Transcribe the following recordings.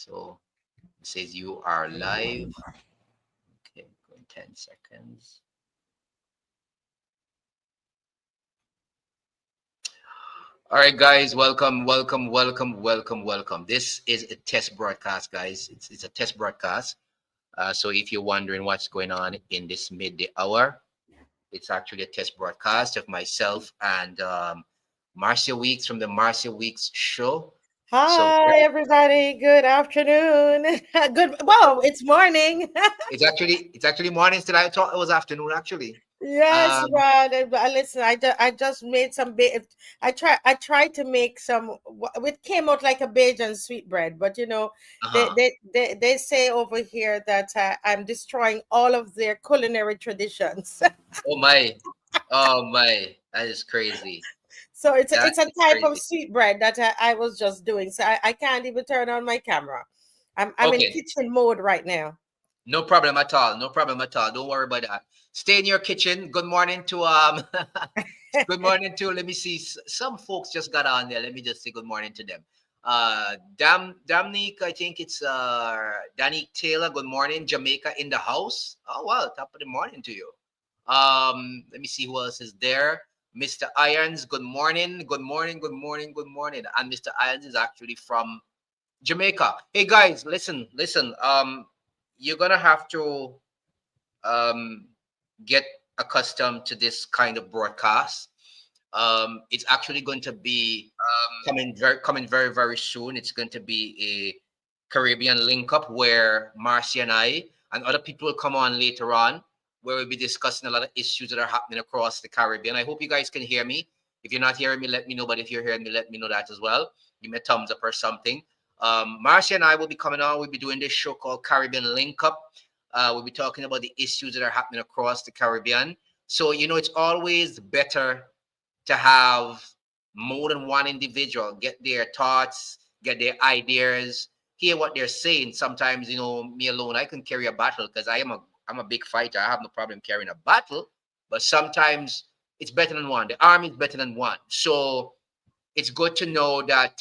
So it says you are live. Okay, go in 10 seconds. All right, guys, welcome. This is a test broadcast, guys. It's a test broadcast. So if you're wondering what's going on in this midday hour, it's actually a test broadcast of myself and Marcia Weeks from the Marcia Weeks show. So Hi, everybody. Good afternoon. Good. Well, it's morning. it's actually morning still. I thought it was afternoon actually. Yes, Um, but listen, I just made some. I tried to make some. It came out like a Bajan sweetbread, but uh-huh. they say over here that I'm destroying all of their culinary traditions. Oh my, oh my, that is crazy. So it's a, That it's a is type of crazy. sweetbread that I was just doing. So I can't even turn on my camera. I'm in Okay, kitchen mode right now. no problem at all. No problem at all. Don't worry about that. Stay in your kitchen. Good morning to good morning to. Let me see. Some folks just got on there. Let me just say good morning to them. Damnique, I think it's Danique Taylor. Good morning, Jamaica in the house. Oh wow, top of the morning to you. Let me see who else is there. Mr. Irons, good morning, good morning, good morning, good morning. And Mr. Irons is actually from Jamaica. Hey guys, listen. You're gonna have to um get accustomed to this kind of broadcast. It's actually going to be coming very soon. It's going to be a Caribbean link up where Marcy and I and other people will come on later on, where we'll be discussing a lot of issues that are happening across the Caribbean. I hope you guys can hear me. If you're not hearing me, let me know. But if you're hearing me, let me know that as well. Give me a thumbs up or something. Marcia and I will be coming on. We'll be doing this show called Caribbean Link Up. We'll be talking about the issues that are happening across the Caribbean. So, it's always better to have more than one individual get their thoughts, get their ideas, hear what they're saying. Sometimes, me alone, I can carry a battle because I'm a big fighter. I have no problem carrying a battle. But sometimes it's better than one. The army is better than one. So it's good to know that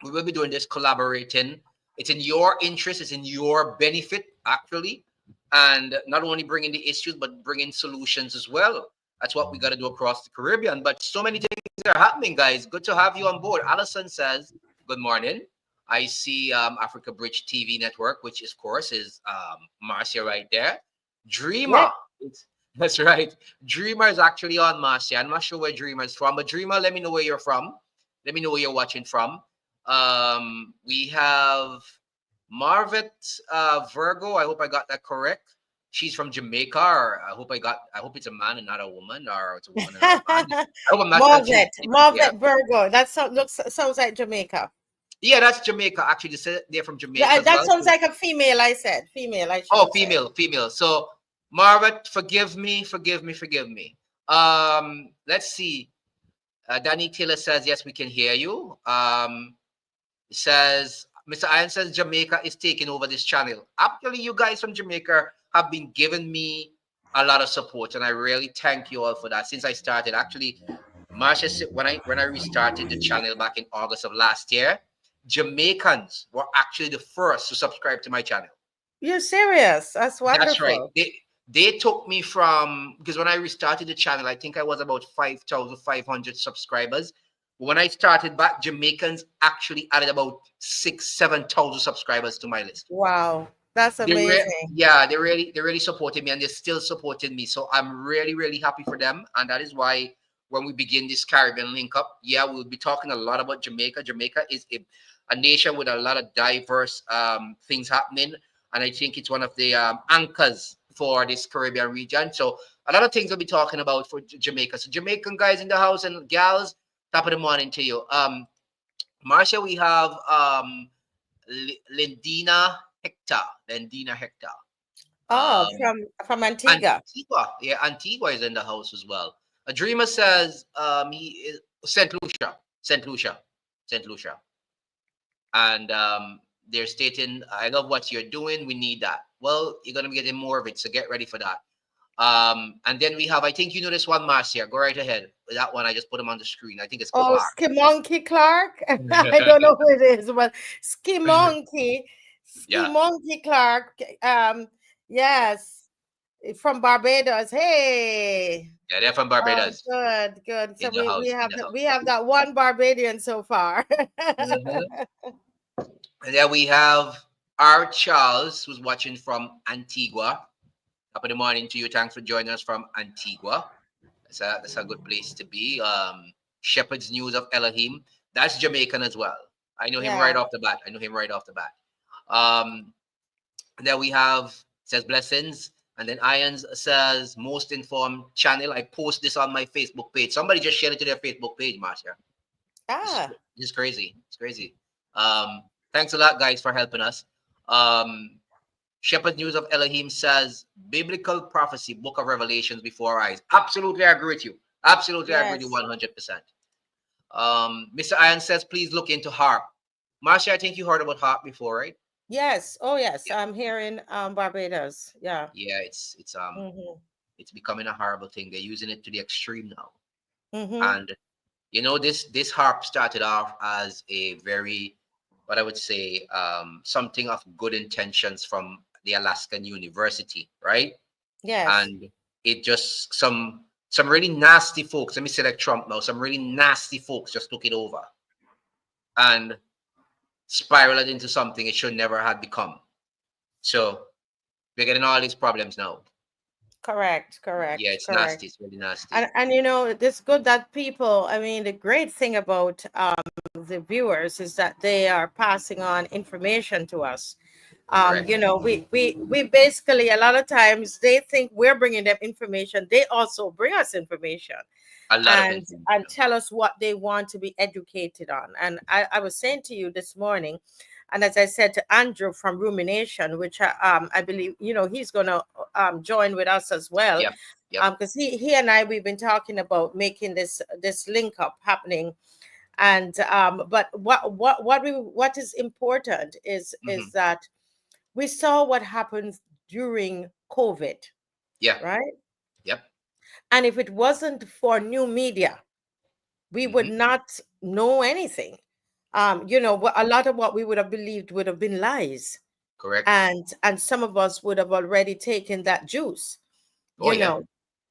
we will be doing this collaborating. It's in your interest, it's in your benefit, actually. And not only bringing the issues, but bringing solutions as well. That's what we got to do across the Caribbean. But so many things are happening, guys. Good to have you on board. Allison says, good morning. I see Africa Bridge TV Network, which, of course, is Marcia right there. Yeah. Dreamer. That's right. Dreamer is actually on Marcia. I'm not sure where Dreamer is from, but Dreamer, let me know where you're from. Let me know where you're watching from. We have Marvet Virgo. I hope I got that correct. She's from Jamaica, or I hope it's a man and not a woman, or it's a woman and not a man. I hope I'm not confusing anyone here. Marvet Virgo. That sounds like Jamaica. Yeah, that's Jamaica. Actually, they're from Jamaica as That well. sounds like a female. I said female. I should Oh, have said. female. So Marvet, forgive me. Let's see. Danny Taylor says yes, we can hear you. Says Mr. Iron says Jamaica is taking over this channel. Actually, you guys from Jamaica have been giving me a lot of support, and I really thank you all for that. Since I started, actually, Marsha, when I restarted the channel back in August of last year, Jamaicans were actually the first to subscribe to my channel. You're serious? That's That's right. wonderful. They took me from, because when I restarted the channel, I think I was about 5,500 subscribers. When I started back, Jamaicans actually added about 7,000 subscribers to my list. Wow, that's amazing. Yeah, they really supported me, and they're still supporting me. So I'm really happy for them, and that is why when we begin this Caribbean link up, yeah, we'll be talking a lot about Jamaica. Jamaica is a nation with a lot of diverse things happening, and I think it's one of the anchors for this Caribbean region. So a lot of things we'll be talking about for Jamaica. So Jamaican guys in the house and gals, top of the morning to you. Marcia, we have Lindina Hector. Lindina Hector. Oh, Um, from Antigua. Antigua. Yeah, Antigua is in the house as well. A dreamer says he is St. Lucia. St. Lucia. St. Lucia. And they're stating, I love what you're doing. We need that. Well, you're gonna be getting more of it, so get ready for that. And then we have, I think you know this one, Marcia. Go right ahead. That one, I just put him on the screen. I think it's Oh, Clark. Skimonky Clark. I don't know who it is, but Skimonky, Yeah. Skimonky Clark. Yes, from Barbados. Hey. Yeah, they're from Oh, Barbados. good, good. So In the we house. In have the we house. have that one Barbadian so far. Mhm. And then we have our Charles, who's watching from Antigua. Top of the morning to you. Thanks for joining us from Antigua. That's a good place to be. Shepherd's News of Elohim. That's Jamaican as well. I know him right Yeah. off the bat. I know him right off the bat. Um, and then we have says blessings. And then Irons says most informed channel. I post this on my Facebook page. Somebody just shared it to their Facebook page, Marcia. This, Ah, this is crazy. It's crazy. Thanks a lot, guys, for helping us. Um, Shepherd News of Elohim says biblical prophecy, Book of Revelations before our eyes. Absolutely, I agree with you. Absolutely, I agree with you yes. 100%. Mr. Iron says, please look into harp. Marcia, I think you heard about harp before, right? Yes. Oh, yes. Yeah, I'm here in Barbados. Yeah. yeah. It's Mm-hmm. it's becoming a horrible thing. They're using it to the extreme now, Mm-hmm. and this harp started off as a very, what I would say, something of good intentions from the Alaskan University, right? Yes. And it just some really nasty folks. Let me say like Trump now. Some really nasty folks just took it over and spiraled it into something it should never have become. So we're getting all these problems now. Correct. Yeah, Correct. it's Correct. nasty. It's really nasty. And it's good that people, I mean, the great thing about the viewers is that they are passing on information to us. Correct. We basically, a lot of times they think we're bringing them information. They also bring us information A lot of and information. tell us what they want to be educated on. And I was saying to you this morning, and as I said to Andrew from Rumination, which I believe he's going to join with us as well, Yep. Yep. because he and I, we've been talking about making this link up happening. And but what is important is Hmm. that we saw what happened during COVID, Yeah. right? Yep. And if it wasn't for new media, we would Hmm. not know anything. A lot of what we would have believed would have been lies, Correct. and some of us would have already taken that juice, Oh you yeah.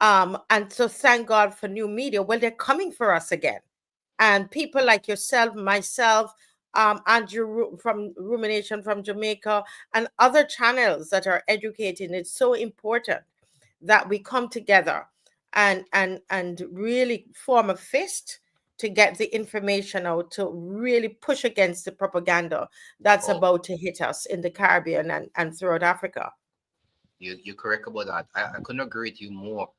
know. And so thank God for new media. Well, they're coming for us again, and people like yourself, myself, Andrew from Rumination from Jamaica, and other channels that are educating. It's so important that we come together and really form a fist to get the information out, to really push against the propaganda that's Oh, about to hit us in the Caribbean and throughout Africa. you're correct about that. I couldn't agree with you more.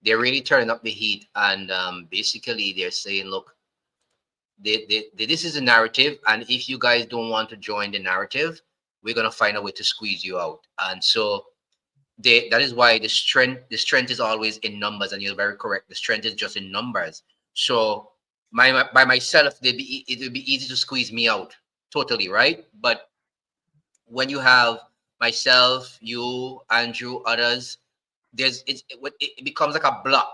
They're really turning up the heat, and basically they're saying, look, this is a narrative, and if you guys don't want to join the narrative, we're gonna find a way to squeeze you out. And so that is why the strength is always in numbers, and you're very correct. The strength is just in numbers. So by myself, it would be easy to squeeze me out totally, right? But when you have myself, you, Andrew, others, it becomes like a block.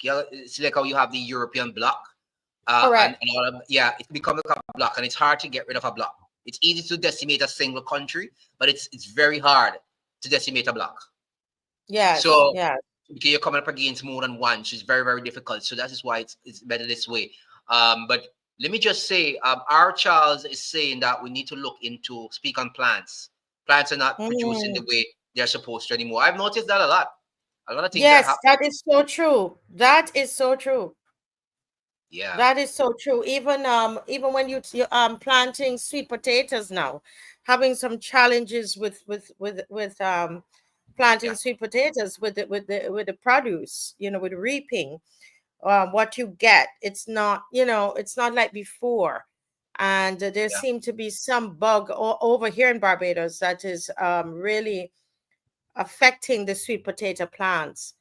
Yeah, it's like how you have the European block, Correct. and all of, yeah, it becomes like a block, and it's hard to get rid of a block. It's easy to decimate a single country, but it's very hard to decimate a block. Yes, So yes. because you're coming up against more than one, so it's very, very difficult. So that is why it's better this way. But let me just say, our Charles is saying that we need to look into speak on plants. Plants are not producing the Mm. way they're supposed to anymore. I've noticed that a lot. A lot of things are Yes, happening. that is so true. That is so true. Yeah, That is so true. Even when you planting sweet potatoes now, having some challenges with planting yeah, sweet potatoes with the produce, with reaping. What you get, it's not like before. And there yeah. seem to be some bug over here in Barbados that is really affecting the sweet potato plants.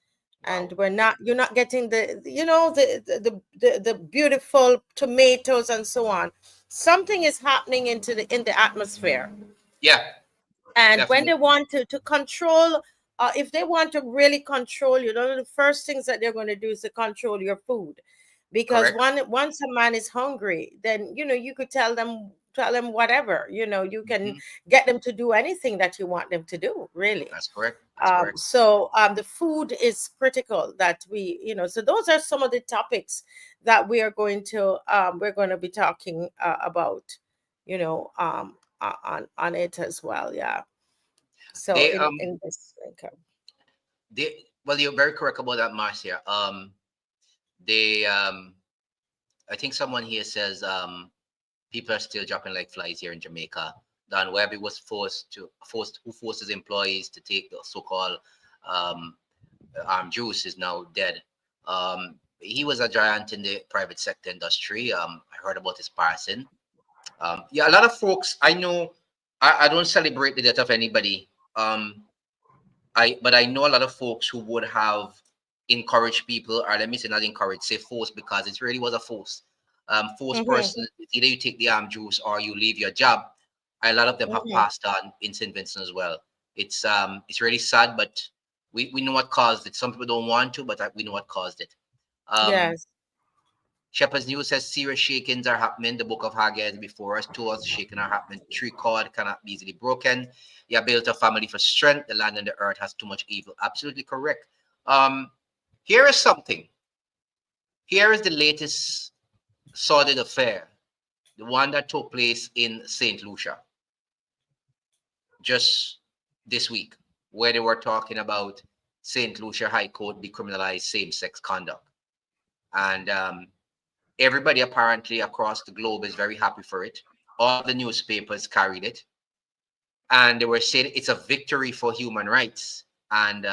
And Wow. you're not getting the beautiful tomatoes and so on. Something is happening in the atmosphere. Yeah, And when they definitely. want to control if they want to really control you, one of the first things that they're going to do is to control your food, because Correct. once a man is hungry, then you could tell them whatever. You can Hmm. get them to do anything that you want them to do, really. That's correct. That's correct. The food is critical that so those are some of the topics that we're going to be talking about, you know, on it as well. Yeah. So They in this, okay. well, you're very correct about that, Marcia. They I think someone here says people are still dropping like flies here in Jamaica. Don Webby was who forces employees to take the so-called um, juice is now dead. He was a giant in the private sector industry. I heard about his passing. Yeah, a lot of folks I know. I don't celebrate the death of anybody. Um, but I know a lot of folks who would have encouraged people, or let me say not encourage, say force, because it really was a force. Force Mm-hmm, person, either you take the juice or you leave your job. A lot of them have mm-hmm. passed on in St. Vincent as well. It's really sad, but we know what caused it. Some people don't want to, but we know what caused it. Um, Yes. Shepherd's News says serious shakings are happening. The book of Haggai is before us. Two us shaking are happening. Tree cord cannot be easily broken. You have built a family for strength. The land and the earth has too much evil. Absolutely correct. Um, here is something. Here is the latest sordid affair. The one that took place in St. Lucia just this week, where they were talking about St. Lucia High Court decriminalized same-sex conduct. And everybody apparently across the globe is very happy for it. All the newspapers carried it, and they were saying it's a victory for human rights. And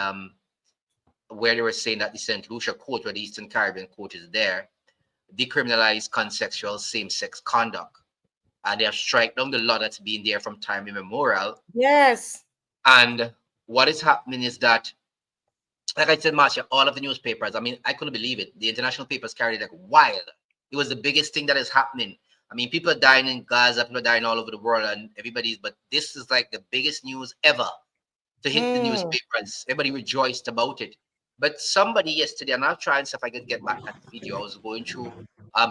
where they were saying that the St. Lucia court, where the Eastern Caribbean court is there, decriminalized consensual same-sex conduct, and they have struck down the law that's been there from time immemorial. Yes. And what is happening is that, like I said, Marcia, all of the newspapers, I mean, I couldn't believe it. The international papers carried it like wild. It was the biggest thing that is happening. I mean, people are dying in Gaza, people are dying all over the world, and everybody's, but this is like the biggest news ever to hit the Mm. newspapers. Everybody rejoiced about it. But somebody yesterday, and I'll try and see if I could get back that video. I was going through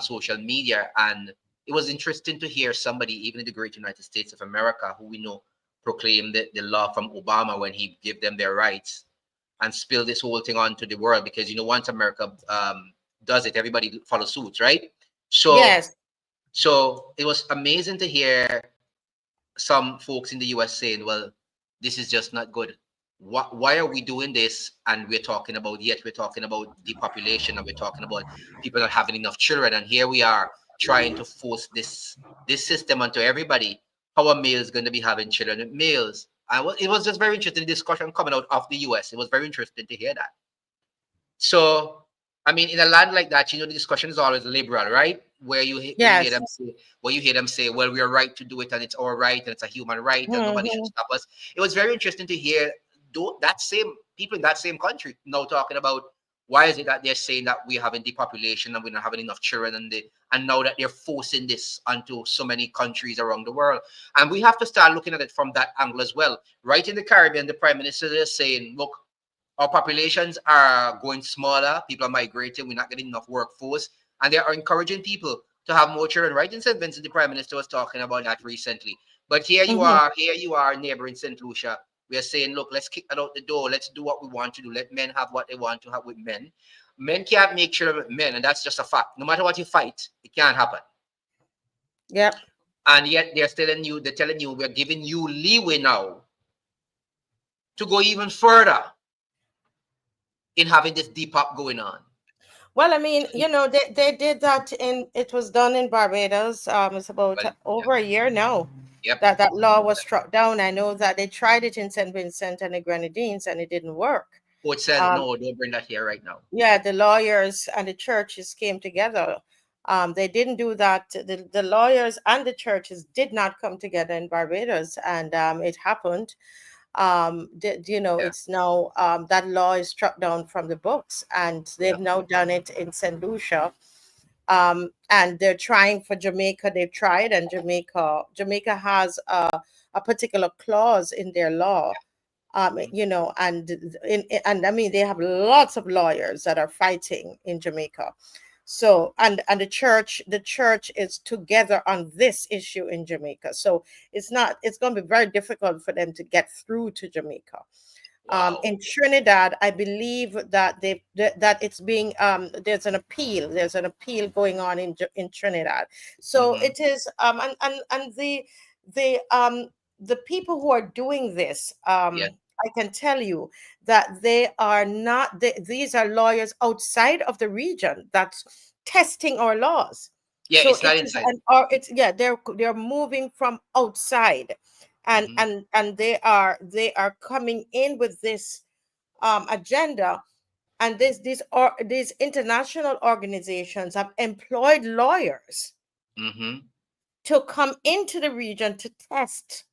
social media, and it was interesting to hear somebody, even in the great United States of America, who we know proclaimed the law from Obama when he gave them their rights, and spill this whole thing onto the world, because once America does it, everybody follows suit, right? So Yes. so it was amazing to hear some folks in the US saying, well, this is just not good. Why are we doing this? And yet we're talking about depopulation, and we're talking about people not having enough children. And here we are trying to force this system onto everybody. How a male is going to be having children with males. It was just very interesting discussion coming out of the US. It was very interesting to hear that. So, I mean, in a land like that, the discussion is always liberal, right? Where you hear Yes. them say, well, we are right to do it, and it's our right, and it's a human right, and nobody should Mm-hmm. stop us. It was very interesting to hear that same people in that same country now talking about why is it that they're saying that we're having depopulation and we're not having enough children, and now that they're forcing this onto so many countries around the world, and we have to start looking at it from that angle as well. Right in the Caribbean, the Prime Minister is saying, look, our populations are going smaller. People are migrating. We're not getting enough workforce. And they are encouraging people to have more children. Right in St. Vincent, the Prime Minister was talking about that recently. But Mm-hmm. here you are, neighboring St. Lucia. We are saying, look, let's kick that out the door. Let's do what we want to do. Let men have what they want to have with men. Men can't make children with men, and that's just a fact. No matter what you fight, it can't happen. Yep. And yet they're telling you, we're giving you leeway now to go even further in having this depop going on. Well, I mean, they did that it was done in Barbados. It's about Well, over a year now yep. that law was struck down. I know that they tried it in St. Vincent and the Grenadines, and it didn't work. Coach said, Um, no, don't bring that here right now. yeah, the lawyers and the churches came together. They didn't do that. The lawyers and the churches did not come together in Barbados, and it happened. Yeah. It's now that law is struck down from the books, and they've Yep. now done it in St. Lucia. And they're trying for Jamaica. They've tried, and Jamaica has a particular clause in their law and I mean, they have lots of lawyers that are fighting in Jamaica. So, and the church is together on this issue in Jamaica. So it's going to be very difficult for them to get through to Jamaica. Wow. In Trinidad, I believe that that it's being there's an appeal going on in Trinidad. So Mm-hmm. it is and the the people who are doing this, Yes. I can tell you that they are not these are lawyers outside of the region that's testing our laws. Yeah, So it's it not is inside. an or it's yeah, they're moving from outside, and Mm-hmm. and they are coming in with this agenda. And these international organizations have employed lawyers Mm-hmm. to come into the region to test.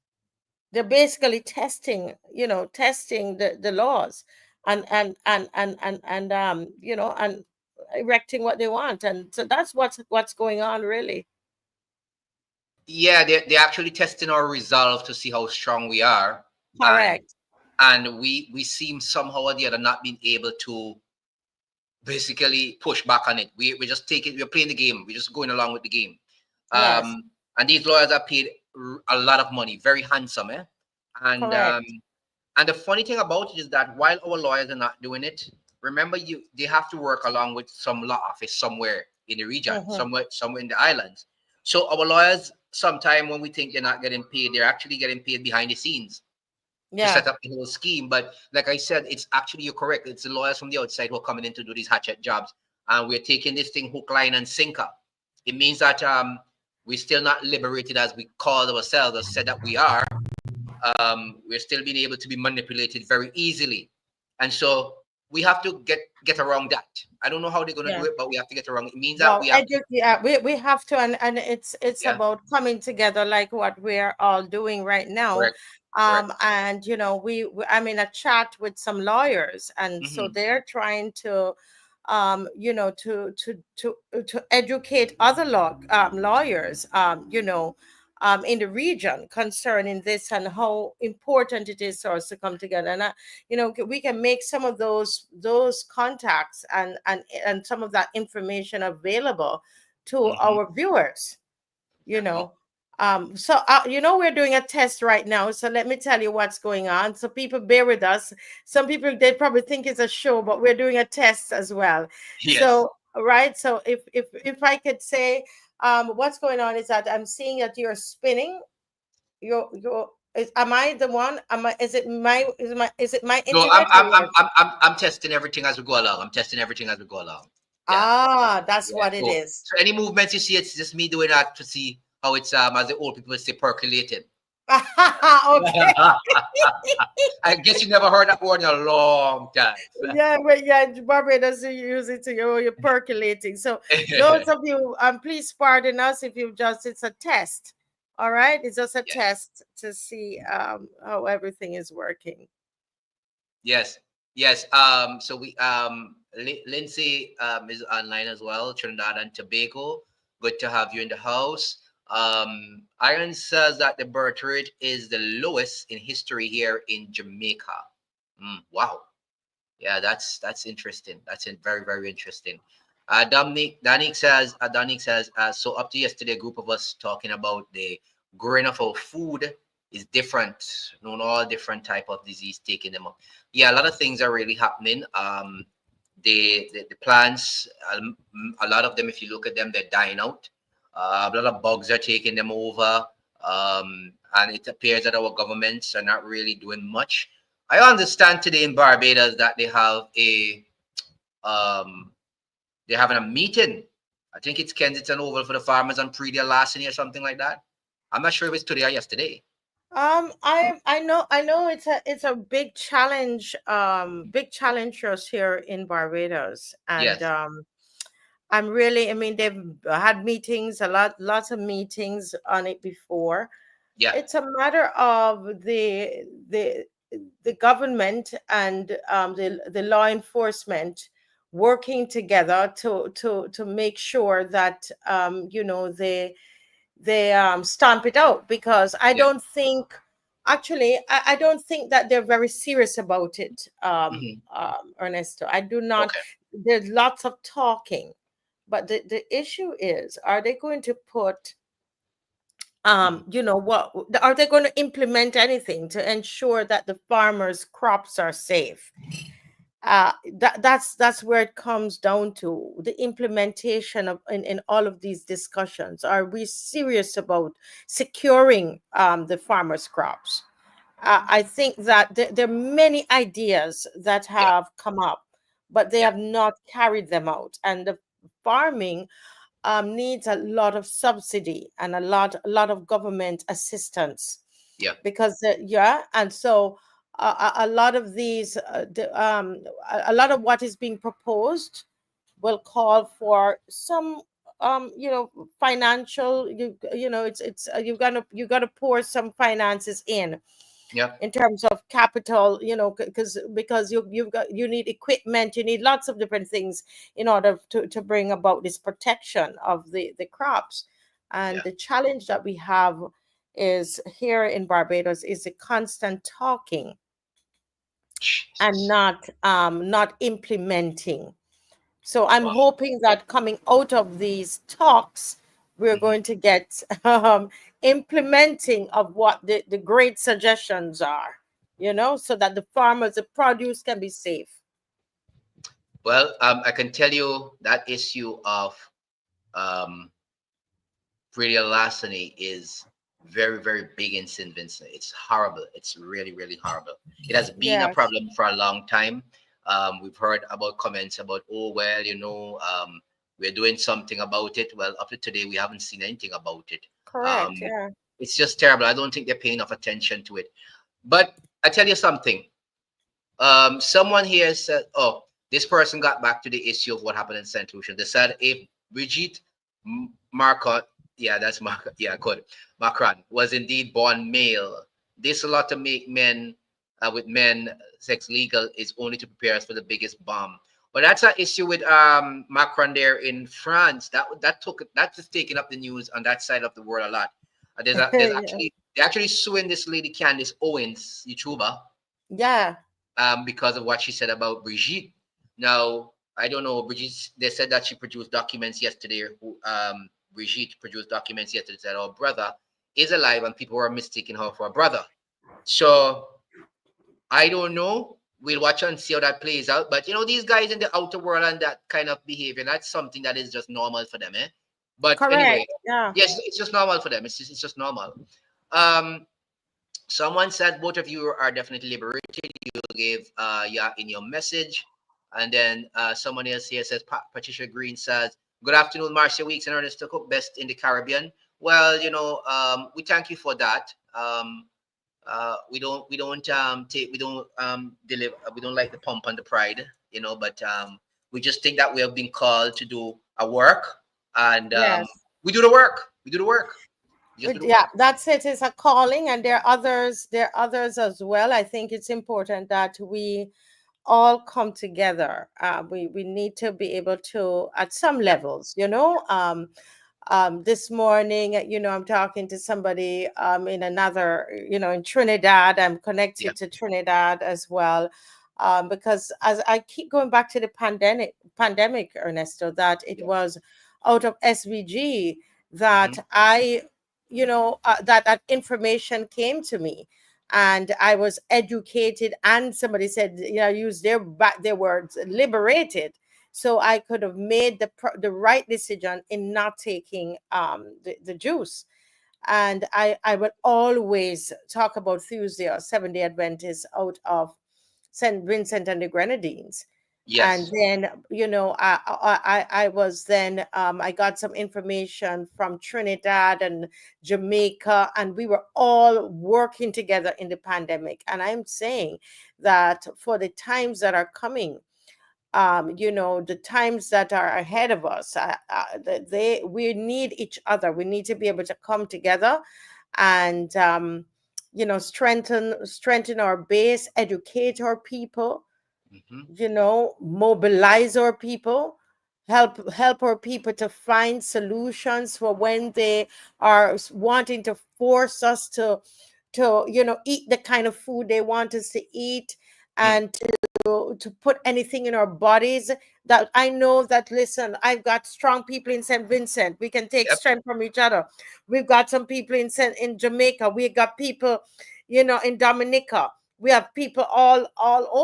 They're basically testing the laws, and erecting what they want. And so that's what's going on, really. Yeah, they're actually testing our resolve to see how strong we are, and Correct. we seem somehow or the other not being able to basically push back on it. We just take it. We're playing the game. We're just going along with the game. Yes. And these lawyers are paid a lot of money, very handsome, eh? And Correct. and the funny thing about it is that while our lawyers are not doing it, remember they have to work along with some law office somewhere in the region, Hmm. somewhere in the islands. So our lawyers, sometime when we think they're not getting paid, they're actually getting paid behind the scenes to Yeah. set up the whole scheme. But like I said, it's actually, you're correct. It's the lawyers from the outside who are coming in to do these hatchet jobs, and we're taking this thing hook, line, and sinker. It means that we're still not liberated as we call ourselves or said that we are. We're still being able to be manipulated very easily, and so we have to get around that. I don't know how they're going to do Yeah. it, but we have to get around. It means that Well, we have to, yeah, we have to, and it's yeah, about coming together like what we're all doing right now. correct, correct. And I'm in a chat with some lawyers, and so Hmm. they're trying to to educate other lawyers, in the region concerning this and how important it is for us to come together. And we can make some of those contacts and some of that information available to Hmm. our viewers. you know we're doing a test right now, so let me tell you what's going on, so people bear with us. Some people, they probably think it's a show, but we're doing a test as well. Yes. So, right, so if I could say, what's going on is that I'm seeing that you're spinning your am I the one? Am I, is it my No, I'm internet or I'm I'm yours? I'm I'm I'm testing everything as we go along. I'm testing everything as we go along. Yeah, That's yeah. what it So is. so any movements you see, it's just me doing that to see how it's as the old people say, percolated. Okay. I guess you never heard that word in a long time. Yeah, but yeah, Barbados, you use it to you're percolating. So those of you, please pardon us if you just, it's a test. All right, it's just a Yes, test to see how everything is working. yes, yes. So we Lindsay is online as well. Trinidad and Tobago. Good to have you in the house. Iron says that the birth rate is the lowest in history here in Jamaica. Wow. Yeah, that's interesting. Very, very interesting. Dominic says, so up to yesterday, a group of us talking about the growing of our food is different. Known all different type of disease taking them up. Yeah, a lot of things are really happening. The plants, a lot of them, if you look at them, they're dying out. A lot of bugs are taking them over. And it appears that our governments are not really doing much. I understand today in Barbados that um they're having a meeting. I think it's Kensington Oval for the farmers on Pre last year or something like that. I'm not sure if it's today or yesterday. I know it's a big challenge for us here in Barbados, and Yes. I mean, they've had meetings, lots of meetings on it before. Yeah. It's a matter of the government and the law enforcement working together to make sure that they stamp it out, because I Yeah. don't think Actually, I don't think that they're very serious about it, Mhm. Ernesto. I do not. Okay. There's lots of talking, but the issue is, are they going to put, Mhm. what are they going to implement anything to ensure that the farmers' crops are safe? That's where it comes down to the implementation of in all of these discussions. Are we serious about securing the farmers' crops? I think that there are many ideas that Yeah. have come up, but they Yeah. have not carried them out. And the farming needs a lot of subsidy and a lot of government assistance, Yeah. because yeah, and so a lot of these a lot of what is being proposed will call for some financial, it's you got to pour some finances Yeah. in terms of capital, because you need equipment, you need lots of different things in order to bring about this protection of the crops. And Yeah. the challenge that we have is here in Barbados is the constant talking and Jesus. not implementing. So I'm Wow. hoping that coming out of these talks, we're Mhm. going to get implementing of what the great suggestions are, so that the farmers, the produce can be safe. Well, I can tell you that issue of um, Burial larceny is very, very big in St. Vincent. It's horrible. It's really, really horrible. It has been a Yes, problem for a long time. We've heard about comments about, oh, well, we're doing something about it. Well, up to today, we haven't seen anything about it. correct. Um, Yeah. it's just terrible. I don't think they're paying enough attention to it. But I tell you something. Someone here said, oh, this person got back to the issue of what happened in St. Lucia. They said if Brigitte Marcotte, yeah, that's Marcotte, yeah, good, Macron, was indeed born male, this law to make men with men sex legal is only to prepare us for the biggest bomb. But that's an issue with Macron there in France. That is taking up the news on that side of the world a lot. There's Yeah. actually they're actually suing this lady Candice Owens, YouTuber, Yeah. because of what she said about Brigitte. Now, I don't know, Brigitte, they said that she produced documents yesterday. Brigitte produced documents yesterday that her brother is alive and people were mistaking her for a brother. So, I don't know. We'll watch and see how that plays out. But, these guys in the outer world and that kind of behavior, that's something that is just normal for them, eh? But Correct. anyway, Yeah. yes, it's just normal for them. It's just normal. Um, Someone said both of you are definitely liberated. You gave yeah in your message, and then someone else here says Patricia Green says, "Good afternoon, Marcia Weeks and Ernest Cook, best in the Caribbean." Well, we thank you for that. We don't like the pump and the pride, but we just think that we have been called to do a work, and Yes. we do the work. We do the work. We just do the Yeah, work. that's it. It's a calling, and there are others. There are others as well. I think it's important that we all come together. We need to be able to, at some Yeah, levels, this morning, I'm talking to somebody in another, in Trinidad. I'm yeah, connected to Trinidad as well. Because as I keep going back to the pandemic, Ernesto, that it yeah. was out of SVG Hmm. that that information came to me, and I was educated, and somebody said, use their words, liberated, so I could have made the right decision in not taking the juice. And I will always talk about Tuesday or Seventh Day Adventists out of St. Vincent and the Grenadines. And Yes. then, I was then, I got some information from Trinidad and Jamaica, and we were all working together in the pandemic. And I'm saying that for the times that are coming, the times that are ahead of us, we need each other. We need to be able to come together and strengthen our base, educate our people, Hmm. mobilize our people, help our people to find solutions for when they are wanting to force us to eat the kind of food they want us to eat, Mm. and to put anything in our bodies. That I know that, listen, I've got strong people in St. Vincent. We can take Yep. strength from each other. We've got some people in Jamaica. We got people, in Dominica. We have people all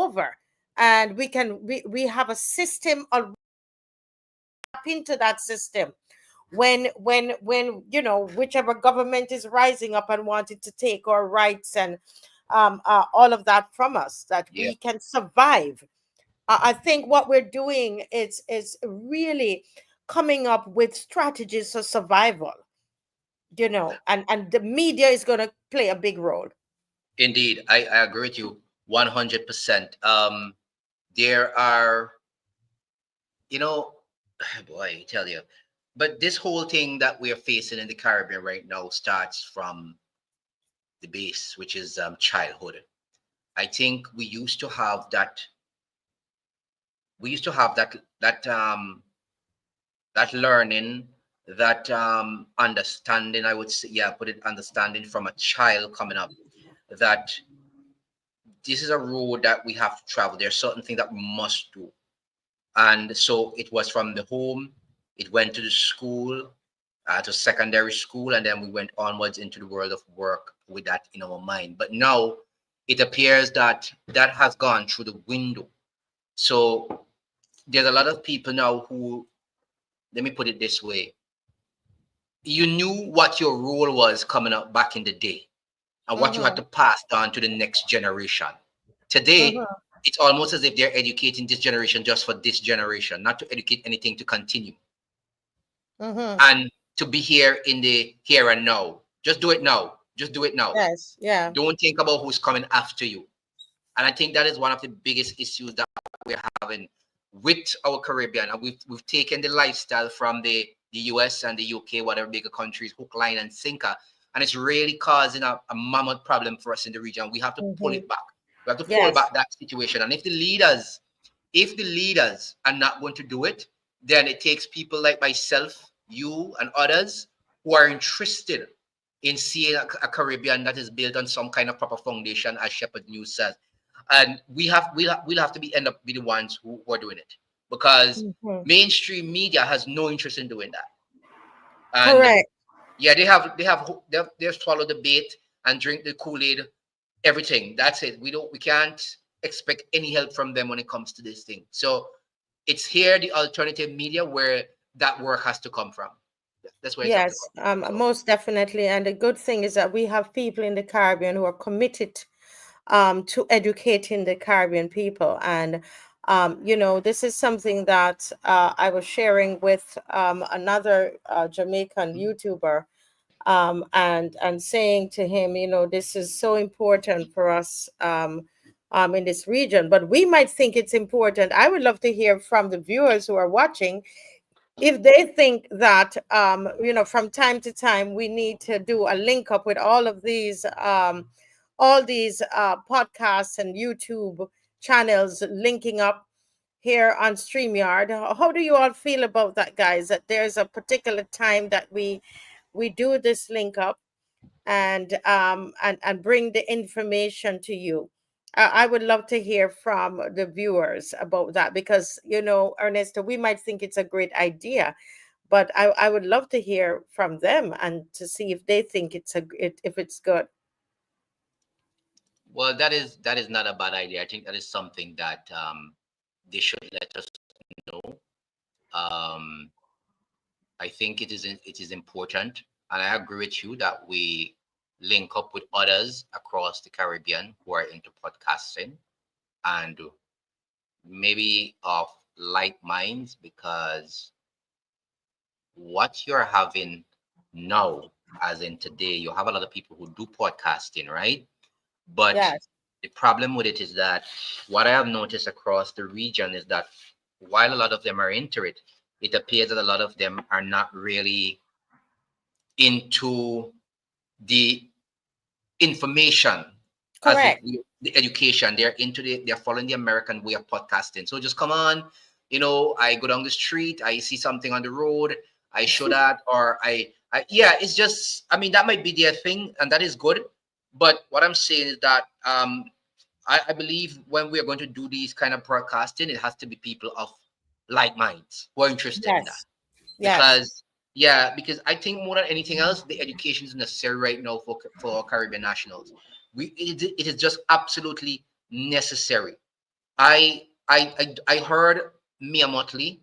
over, and we have a system, or tap into that system when whichever government is rising up and wanting to take our rights and all of that from us, that Yep. we can survive. I think what we're doing is really coming up with strategies for survival, and the media is going to play a big role. Indeed, I agree with you 100%. There are, you know, boy, I tell you, but this whole thing that we are facing in the Caribbean right now starts from the base, which is childhood. I think we used to have that learning, that understanding, I would say, yeah, put it, understanding from a child coming up, that this is a road that we have to travel. There's certain things that we must do. And so it was from the home, it went to the school, to secondary school, and then we went onwards into the world of work with that in our mind. But now it appears that that has gone through the window. So there's a lot of people now who, let me put it this way, you knew what your role was coming up back in the day and what you had to Mm-hmm. pass down to the next generation. Today, Mm-hmm. it's almost as if they're educating this generation just for this generation, not to educate anything to continue Mm-hmm. and to be here in the here and now. Just do it now. Just do it now. Yes. Yeah. Don't think about who's coming after you. And I think that is one of the biggest issues that we're having with our Caribbean. And we've taken the lifestyle from the US and the UK, whatever bigger countries, hook, line, and sinker. And it's really causing a mammoth problem for us in the region. We have to pull Mm-hmm. it back. We have to pull Yes. back that situation. And if the leaders are not going to do it, then it takes people like myself, you, and others who are interested in seeing a Caribbean that is built on some kind of proper foundation, as Shepherd News says. And we'll have to end up be the ones who are doing it, because Mm-hmm. mainstream media has no interest in doing that. And Correct. yeah, they have swallowed the bait and drink the Kool-Aid, everything. That's it. We can't expect any help from them when it comes to this thing. So it's here, the alternative media, where that work has to come from. That's where it's have to Yes, come from. So most definitely. And the good thing is that we have people in the Caribbean who are committed to educating the Caribbean people. And, this is something that I was sharing with another Jamaican YouTuber, and saying to him, this is so important for us in this region. But we might think it's important. I would love to hear from the viewers who are watching if they think that from time to time we need to do a link up with all these podcasts and YouTube channels linking up here on StreamYard. How do you all feel about that, guys? That there's a particular time that we do this link up and bring the information to you. I would love to hear from the viewers about that, because Ernesto, we might think it's a great idea, but I would love to hear from them and to see if they think if it's good. well, that is not a bad idea. I think that is something that they should let us know. Um, I think it is important, and I agree with you that we link up with others across the Caribbean who are into podcasting and maybe of like minds, because what you're having now, as in today, you have a lot of people who do podcasting, right? But Yes. the problem with it is that what I have noticed across the region is that while a lot of them are into it, it appears that a lot of them are not really into the information, as in Correct. the education. They're following the American way of podcasting. So just come on, I go down the street, I see something on the road, I show that, or I yeah, it's just, I mean, that might be their thing, and that is good. But what I'm saying is that I believe when we are going to do these kind of broadcasting, it has to be people of like minds who are interested in that. Yes. Yes. Because yeah, because I think more than anything else, the education is necessary right now for Caribbean nationals. It is just absolutely necessary. I heard Mia Motley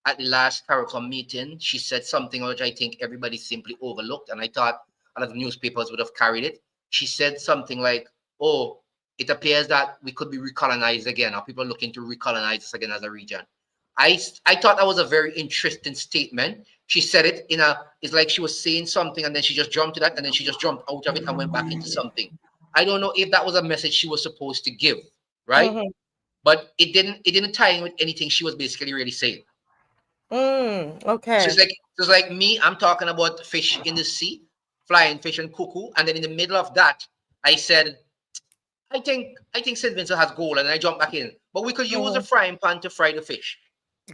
at the last CARICOM meeting. She said something which I think everybody simply overlooked, and I thought a lot of newspapers would have carried it. She said something like, "Oh, it appears that we could be recolonized again, or people are looking to recolonize us again as a region." I thought that was a very interesting statement. She said it in a, it's like she was saying something and then she just jumped to that and then she just jumped out of it and went back into something. I don't know if that was a message she was supposed to give, right? Mm-hmm. But it didn't tie in with anything she was basically really saying. So Okay. it's like me, I'm talking about fish in the sea, flying fish and cuckoo, and then in the middle of that, I said, I think St. Vincent has gold, and I jumped back in. But we could use a Mm-hmm. frying pan to fry the fish.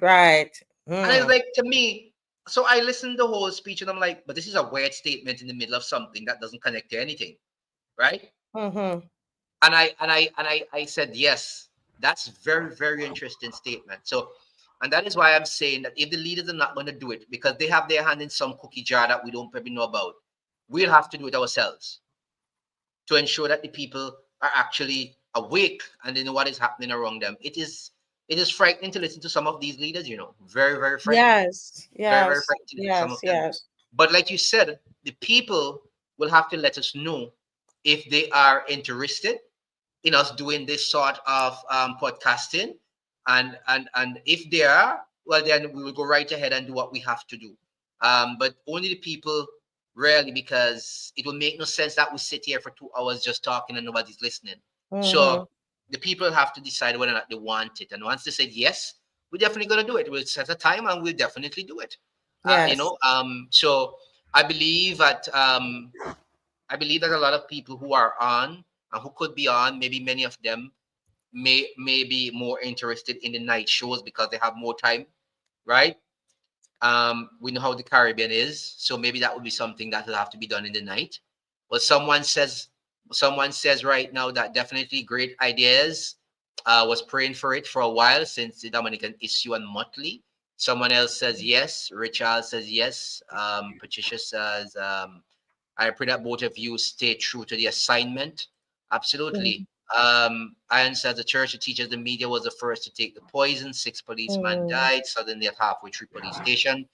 Right. And it's Mm. like to me, so I listened the whole speech and I'm like, but this is a weird statement in the middle of something that doesn't connect to anything, right? Mm-hmm. And I said yes, that's very very interesting statement. So, and that is why I'm saying that if the leaders are not going to do it because they have their hand in some cookie jar that we don't probably know about, we'll have to do it ourselves to ensure that the people are actually awake and they know what is happening around them. It is frightening to listen to some of these leaders, very very frightening, Yes. very very Yes. frightening to listen to some Yes. of them. Yes. But like you said, the people will have to let us know if they are interested in us doing this sort of podcasting, and if they are, well, then we will go right ahead and do what we have to do. But only the people, rarely, because it will make no sense that we sit here for 2 hours just talking and nobody's listening. Mm-hmm. So the people have to decide whether or not they want it, and once they said yes, we're definitely going to do it. We'll set a time and we'll definitely do it. Yes. So I believe that a lot of people who are on and who could be on, maybe many of them may be more interested in the night shows because they have more time, right? We know how the Caribbean is, so maybe that would be something that will have to be done in the night. But someone says right now that definitely great ideas. Was praying for it for a while since the Dominican issue and Motley. Someone else says yes. Richard says yes. Patricia says, I pray that both of you stay true to the assignment. Mm-hmm. Absolutely. Ian says the church that teaches the media was the first to take the poison. 6 policemen Mm. died suddenly at halfway through police station.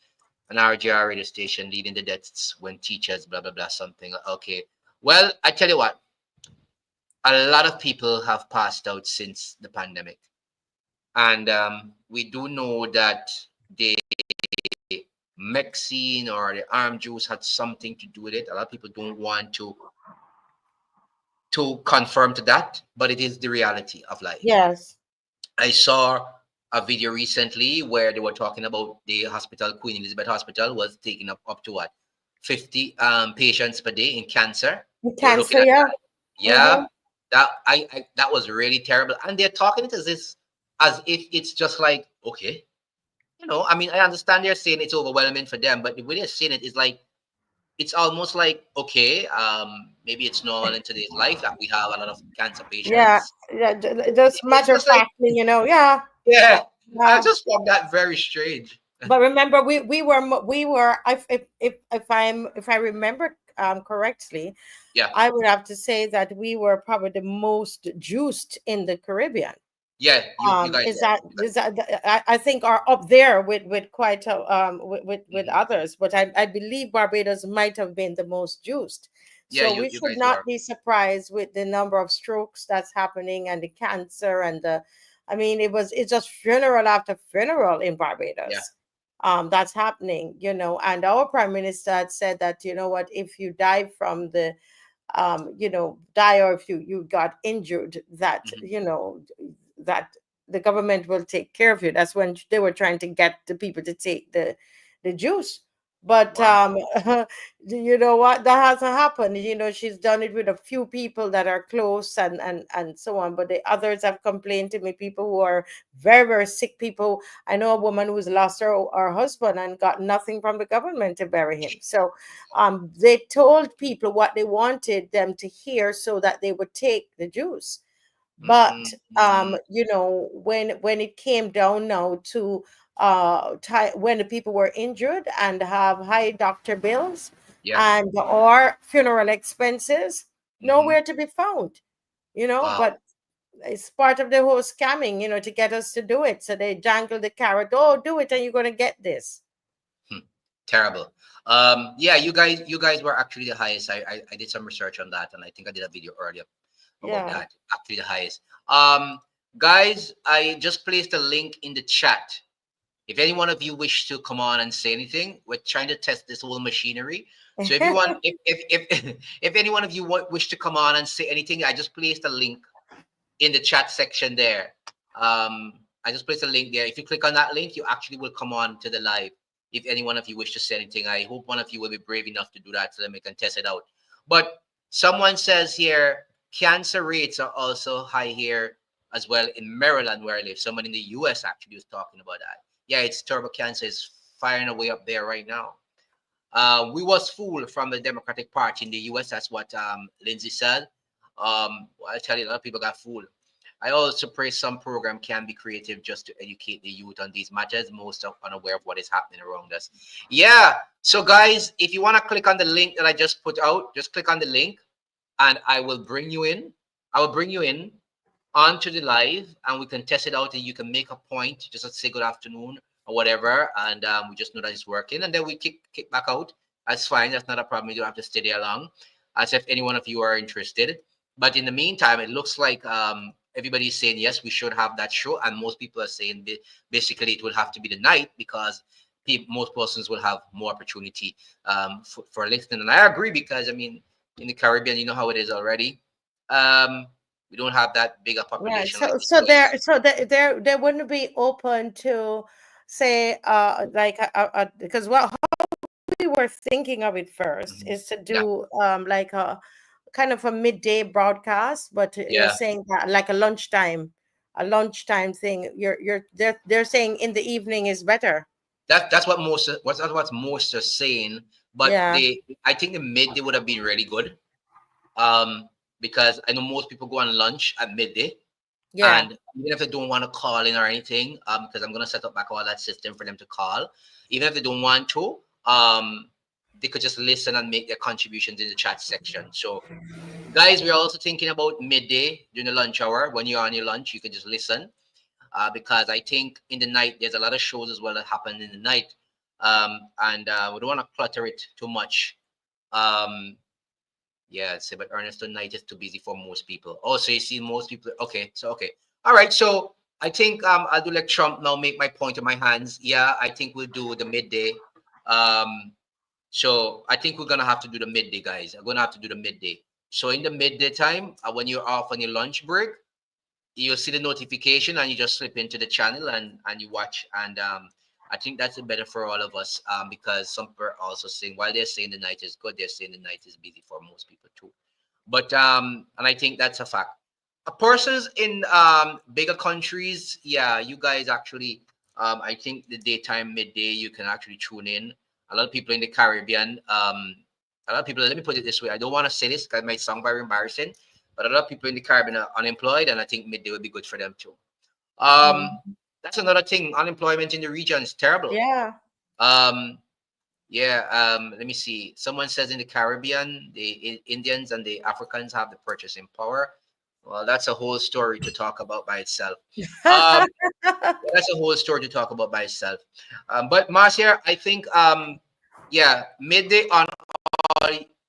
An RGR radio station leading the deaths when teachers, blah, blah, blah, something. Okay. Well, I tell you what, a lot of people have passed out since the pandemic. And we do know that the vaccine or the arm juice had something to do with it. A lot of people don't want to confirm to that, but it is the reality of life. Yes. I saw a video recently where they were talking about the hospital, Queen Elizabeth Hospital, was taking up to what, 50 patients per day in cancer. They were looking Cancer. at Yeah. that. Mm-hmm. Yeah, that was really terrible. And they're talking it as if it's just like, okay, I mean, I understand they're saying it's overwhelming for them, but the way they're saying it is like it's almost like, okay, maybe it's normal in today's life that we have a lot of cancer Yeah. patients. Yeah. Just It's matter of just like, factly, yeah. yeah, I Yeah. just found that very strange. But remember, we were. If I remember correctly, Yeah, I would have to say that we were probably the most juiced in the Caribbean. yeah, you guys Is are. that I think are up there with quite with Mhm. others, but I believe Barbados might have been the most juiced. Yeah, So you we you should guys not were. be surprised with the number of strokes that's happening and the cancer and I mean, it's just funeral after funeral in Yeah. Barbados. That's happening, and our prime minister had said that, what, if you die from the die, or if you got injured, that Mhm. that the government will take care of you. That's when they were trying to get the people to take the juice. But Wow. you know what? That hasn't happened. You know, she's done it with a few people that are close and so on. But the others have complained to me, people who are very, very sick people. I know a woman who's lost her husband and got nothing from the government to bury him. So they told people what they wanted them to hear so that they would take the juice. But Mm-hmm. you know, when it came down now to when the people were injured and have high doctor bills Yeah. and or funeral expenses, Mm-hmm. nowhere to be found, you know. Wow. But it's part of the whole scamming, you know, to get us to do it. So they jangle the carrot, oh, do it and you're going to get this. Hmm. Terrible. Yeah, you guys were actually the highest. I did some research on that, and I think I did a video earlier about Yeah. that. Actually, the highest. Um, Guys, I just placed a link in the chat. If any one of you wish to come on and say anything, we're trying to test this whole machinery. So if you want, if if any one of you wish to come on and say anything, I just placed a link in the chat section there. I just placed a link there. If you click on that link, you actually will come on to the live. If any one of you wish to say anything, I hope one of you will be brave enough to do that so that we can test it out. But someone says here, cancer rates are also high here as well in Maryland where I live. Someone in the US actually was talking about that. Yeah, it's turbo cancer is firing away up there right now. We was fooled from the Democratic Party in the U.S. That's what Lindsay said. I tell you, a lot of people got fooled. I also pray some program can be creative just to educate the youth on these matters. Most are unaware of what is happening around us. Yeah. So, guys, if you want to click on the link that I just put out, just click on the link, and I will bring you in. I will bring you in onto the live, and we can test it out, and you can make a point just to say good afternoon or whatever, and we just know that it's working, and then we kick back out. That's fine. That's not a problem. You don't have to stay there long, as if any one of you are interested. But in the meantime, it looks like everybody's saying yes, we should have that show, and most people are saying basically it will have to be the night because most persons will have more opportunity for listening. And I agree because I mean, in the Caribbean, you know how it is already. Um, we don't have that big a Right. population like So the so US. there so they wouldn't be open to say like because what we were thinking of it first Mhm. is to Yeah, do like a kind of a midday broadcast, but you're yeah. saying that like a lunchtime thing. You're they're saying in the evening is better. That's what most are saying. But Yeah. I think the midday would have been really good. Um, because I know most people go on lunch at midday, Yeah. and even if they don't want to call in or anything, because I'm gonna set up back all that system for them to call, even if they don't want to, they could just listen and make their contributions in the chat section. So guys, we're also thinking about midday during the lunch hour. When you're on your lunch, you can just listen. Because I think in the night there's a lot of shows as well that happen in the night, and we don't want to clutter it too much. Um, yeah, say, but Ernesto night is too busy for most people. Oh, so you see most people. Okay, so okay, all right. So I think I'll do like Trump now. Make my point in my hands. Yeah, I think we'll do the midday. Um, so I think we're gonna have to do the midday, guys. I'm gonna have to do the midday. So in the midday time, when you're off on your lunch break, you'll see the notification and you just slip into the channel and you watch. And I think that's better for all of us, because some people are also saying while they're saying the night is good, they're saying the night is busy for most people too. But and I think that's a fact. Persons in bigger countries, yeah, you guys actually, I think the daytime midday you can actually tune in. A lot of people in the Caribbean, a lot of people. Let me put it this way: I don't want to say this because it might sound very embarrassing, but a lot of people in the Caribbean are unemployed, and I think midday would be good for them too. Um, Mhm. that's another thing. Unemployment in the region is terrible. Yeah. Um, yeah. Let me see. Someone says in the Caribbean, the Indians and the Africans have the purchasing power. Well, that's a whole story to talk about by itself. Um, that's a whole story to talk about by itself. But Marcia, I think yeah, all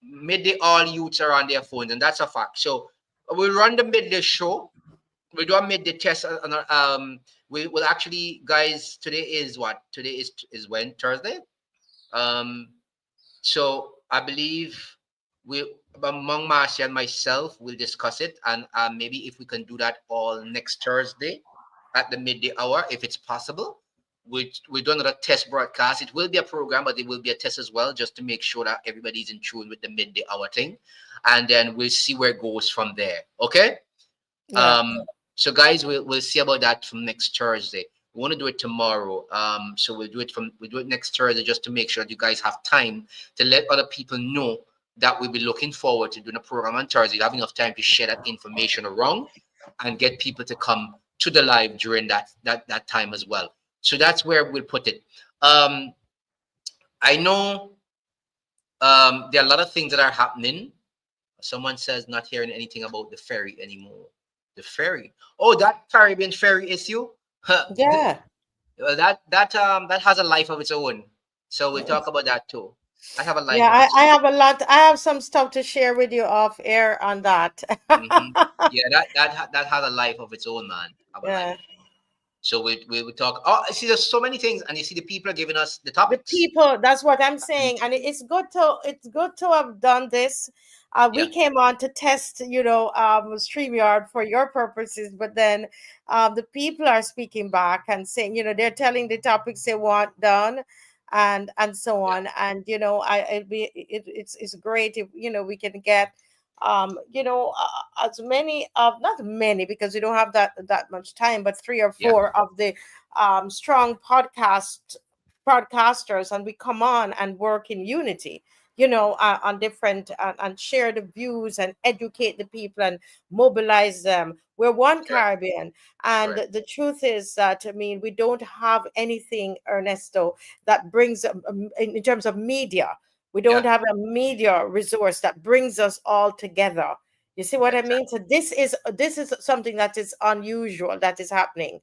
midday all youths are on their phones, and that's a fact. So we'll run the midday show. We'll do a midday test. We will actually, guys. Today is what? Today is when Thursday. Um, so I believe we among Marcia and myself we'll discuss it, and maybe if we can do that all next Thursday at the midday hour, if it's possible. we've done another test broadcast. It will be a program, but it will be a test as well, just to make sure that everybody's in tune with the midday hour thing, and then we'll see where it goes from there. Okay. Yeah. So guys, we'll see about that from next Thursday. We want to do it tomorrow. So we'll do it next Thursday, just to make sure that you guys have time to let other people know that we'll be looking forward to doing a program on Thursday. You have enough time to share that information around and get people to come to the live during that time as well. So that's where we'll put it. I know there are a lot of things that are happening. Someone says not hearing anything about the ferry anymore. The ferry. Oh, that Caribbean ferry issue. Yeah. That has a life of its own. So we'll talk about that too. I have a life Yeah, of its I own. have a lot. I have some stuff to share with you off air on that. Hmm. Yeah, that has a life of its own, man. Have a life. Yeah. So we will talk. Oh, I see. There's so many things, and you see the people are giving us the The topics. people, that's what I'm saying. And it's good to have done this. We Yeah, came on to test, StreamYard for your purposes, but then the people are speaking back and saying, they're telling the topics they want done and so yeah, on. And it's great if we can get as many of, not many because we don't have that much time, but three or yeah. four of the strong broadcasters, and we come on and work in unity, on different, and share the views and educate the people and mobilize them. We're one Correct, Caribbean. And correct, the truth is that, I mean, we don't have anything, Ernesto, that brings, in terms of media, we don't yeah, have a media resource that brings us all together. You see what I mean? exactly, So this is something that is unusual that is happening,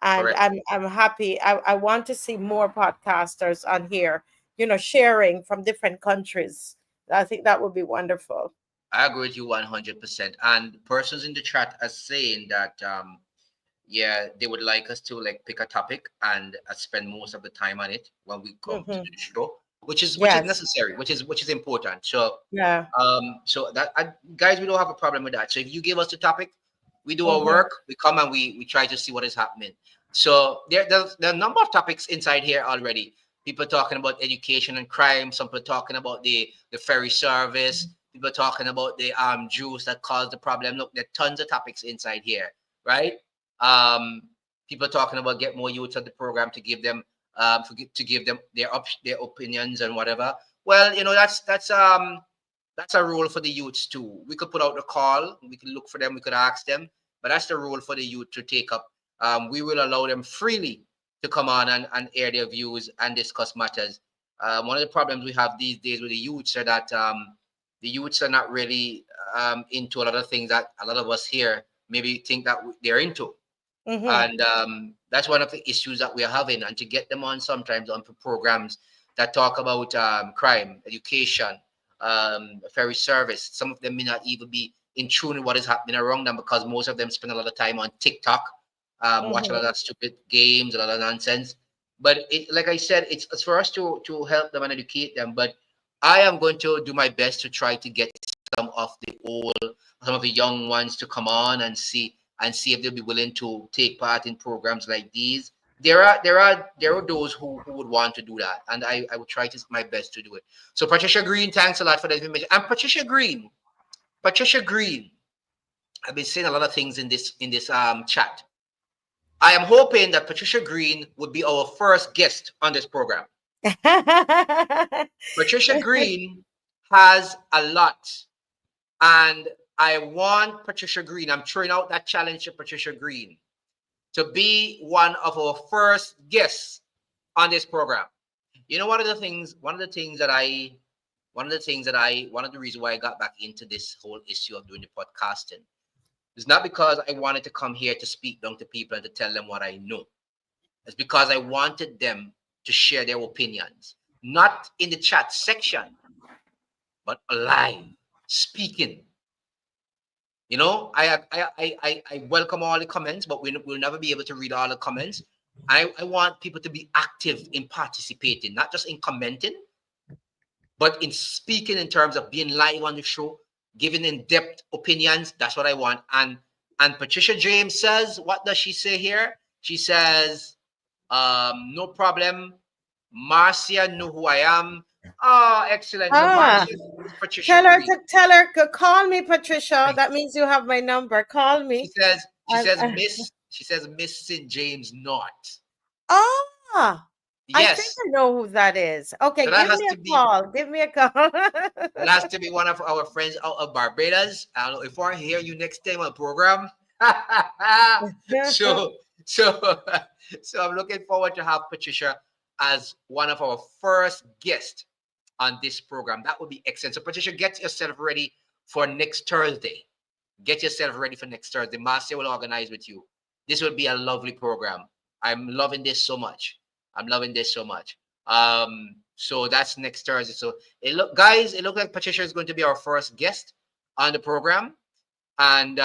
and correct. I'm happy. I want to see more podcasters on here, sharing from different countries. I think that would be wonderful. I agree with you 100%. And persons in the chat are saying that yeah, they would like us to like pick a topic and spend most of the time on it when we come to Hmm. do the show, which is Yes. necessary, which is important. So Yeah. so that guys, we don't have a problem with that. So if you give us the topic, we do our Hmm. work, we come and we try to see what is happening. So there are a number of topics inside here already. People talking about education and crime, some people talking about the ferry service, people talking about the Jews that caused the problem. Look, there are tons of topics inside here, right? um People talking about get more youths at the program to give them to give them their opinions and whatever. Well, that's a role for the youths too. We could put out a call, we could look for them, we could ask them, but that's the role for the youth to take up. We will allow them freely to come on and air their views and discuss matters. One of the problems we have these days with the youths are that the youths are not really into a lot of things that a lot of us here maybe think that they're into. Hmm. And that's one of the issues that we're having. And to get them on sometimes on programs that talk about crime, education, ferry service, some of them may not even be in tune with what is happening around them, because most of them spend a lot of time on TikTok, watch a lot Hmm. of stupid games, a lot of nonsense. But like I said, it's for us to help them and educate them. But I am going to do my best to try to get some of the some of the young ones to come on and see if they'll be willing to take part in programs like these. There are those who would want to do that, and I would try to my best to do it. So Patricia Green, thanks a lot for the information. And Patricia Green, I've been saying a lot of things in this chat. I am hoping that Patricia Green would be our first guest on this program. Patricia Green has a lot, and I want Patricia Green. I'm throwing out that challenge to Patricia Green to be one of our first guests on this program. You know, one of the reasons why I got back into this whole issue of doing the podcasting is not because I wanted to come here to speak down to people and to tell them what I know. It's because I wanted them to share their opinions, not in the chat section, but alive, speaking. I welcome all the comments, but we'll never be able to read all the comments. I want people to be active in participating, not just in commenting, but in speaking in terms of being live on the show, giving in-depth opinions. That's what I want. And Patricia James says, what does she say here? She says, No problem. Marcia knew who I am. Oh, excellent. So Ah, Marcia is Patricia Green. call me Patricia. That means you have my number. Call She me. says, And, she says Miss St. James not. ah, I think Yes. I know who that is. So Okay, that give has me to a be call. Give me a call. that has to be one of our friends out of Barbados. And if I hear you next time on the program. so so so I'm looking forward to have Patricia as one of our first guests on this program. That would be excellent. So Patricia, get yourself ready for next Thursday. Get yourself ready for next Thursday. Marcia will organize with you. This will be a lovely program. I'm loving this so much. I'm loving this so much. So that's next Thursday. So guys, it looks like Patricia is going to be our first guest on the program, and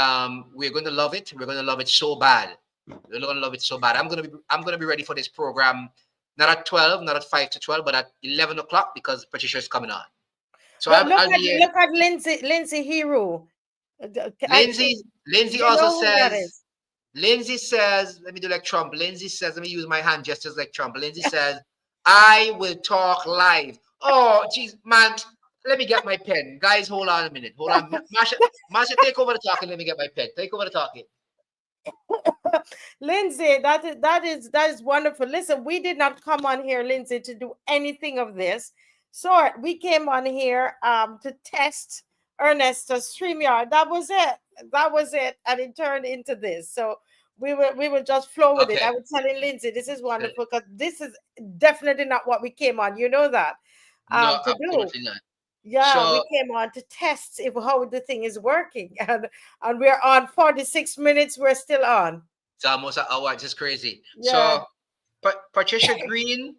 we're going to love it. We're going to love it so bad. We're going to love it so bad. I'm gonna be ready for this program, not at 12, not at 5 to 12, but at 11 o'clock because Patricia is coming on. So But I'll be here. look at Lindsay Hero. Lindsay You also know who that says, is? Lindsay says, let me do like Trump. Lindsay says, let me use my hand gestures like Trump. Lindsay says, I will talk live. Oh, geez, man, let me get my pen. Guys, hold on a minute. Hold on. Masha, take over the talking. Let me get my pen. Take over the talking. Lindsay, that is wonderful. Listen, we did not come on here, Lindsay, to do anything of this sort. We came on here to test Ernesto's StreamYard. That was it. That was it. And it turned into this. So we will just flow with it. Okay. I was telling Lindsay, this is wonderful because this is definitely not what we came on. You know that. No, To do. absolutely not. Yeah, we So came on to test if how the thing is working. And we're on 46 minutes. We're still on. it's almost an hour. It's just crazy. Yeah. So Patricia Green,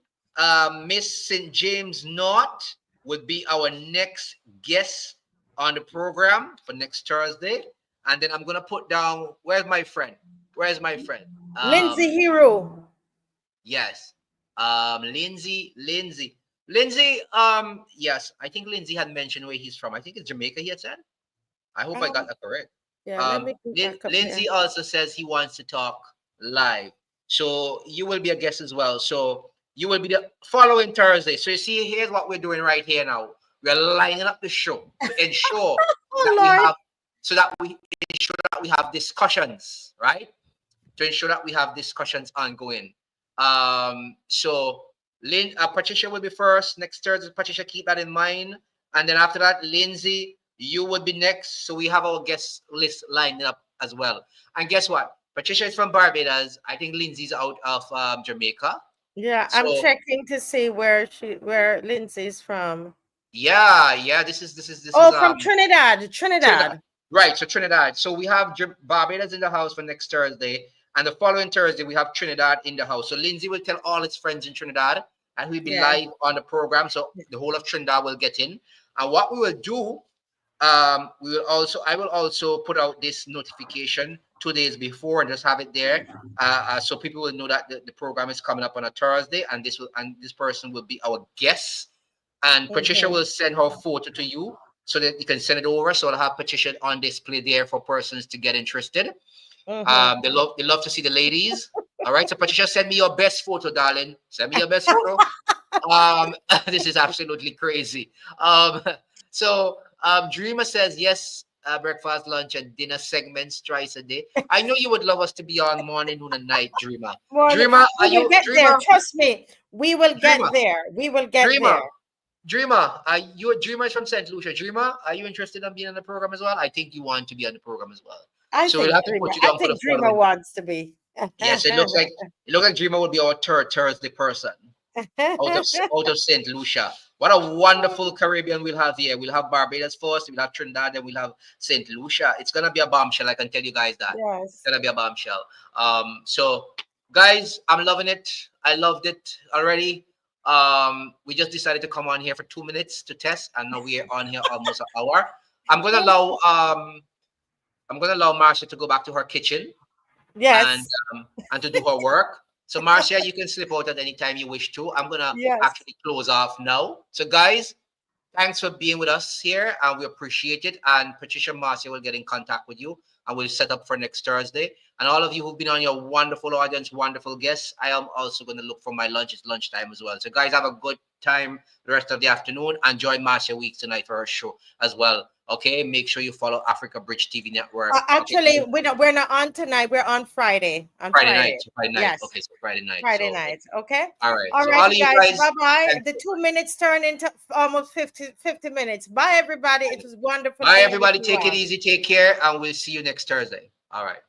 Miss St. James North would be our next guest on the program for next Thursday. And then I'm gonna put down where's my friend? Where's my friend? Lindsay Hero. Yes. Lindsay, yes, I think Lindsay had mentioned where he's from. I think it's Jamaica, he had said. I hope I got Um, that correct. yeah, let me go back up here. Lindsay also says he wants to talk live. So you will be a guest as well. So you will be the following Thursday. So you see, here's what we're doing right here now. We're lining up the show to ensure that Oh we Lord. have so that we ensure that we have discussions, right? To ensure that we have discussions ongoing. So Patricia will be first next Thursday. Patricia, keep that in mind. And then after that, Lindsay, you would be next. So we have our guest list lined up as well. And guess what? Patricia is from Barbados. I think Lindsay's out of Jamaica. Yeah, I'm So checking to see where Lindsay's from. yeah. This is Oh, from Trinidad. Trinidad. Trinidad. Right, so Trinidad. So we have Barbados in the house for next Thursday, and the following Thursday we have Trinidad in the house. So Lindsay will tell all his friends in Trinidad, and we'll be Yeah. live on the program. So the whole of Trinidad will get in. And what we will do, I will also put out this notification 2 days before and just have it there, so people will know that the program is coming up on a Thursday, and this person will be our guest, and Patricia Mhm. will send her photo to you so that you can send it over. So I'll have Patricia on display there for persons to get interested. Mhm. They love to see the ladies. All right. So Patricia, send me your best photo, darling. Send me your best photo. This is absolutely crazy. Dreamer says yes. Breakfast, lunch, and dinner segments twice a day. I know you would love us to be on morning, noon, and night, Dreamer. Morning. Dreamer, are We will you get there. Dreamer? Trust me. We will Dreamer, get there. We will get Dreamer, there. Dreamer, are you Dreamer is from St. Lucia? Dreamer, are you interested in being on the program as well? I think you want to be on the program as well. So we'll have to put you I down for the think Dreamer following. wants to be. Yes, it looks like Dreamer would be our third Thursday person out of St. Lucia. What a wonderful Caribbean we'll have here. We'll have Barbados first, we'll have Trinidad, then we'll have St. Lucia. It's gonna be a bombshell, I can tell you guys that. It's Yes. gonna be a bombshell. So guys, I'm loving it. I loved it already. We just decided to come on here for 2 minutes to test, and now we're on here almost an hour. I'm gonna allow Marcia to go back to her kitchen and Yes. to do her work. So Marcia, you can slip out at any time you wish to. I'm gonna Yes. actually close off now. So guys, Thanks for being with us here, and we appreciate it. And Patricia Marcia will get in contact with you, and we'll set up for next Thursday. And all of you who've been on, your wonderful audience, wonderful guests, I am also going to look for my lunch. It's lunchtime as well. So, guys, have a good time the rest of the afternoon, and join Marcia Weeks tonight for her show as well. Okay, make sure you follow Africa Bridge TV Network. Okay, Actually, we're not on tonight. We're on Friday. On Friday night. Friday. Friday night. Yes. Okay, so Friday night. Friday So nights. Okay. all right. All So right, all of you guys. guys, Bye bye. thank The 2 minutes turned into almost 50 minutes. Bye, everybody. It was wonderful bye being with everybody. you Take it all. easy. Take care, and we'll see you next Thursday. All right.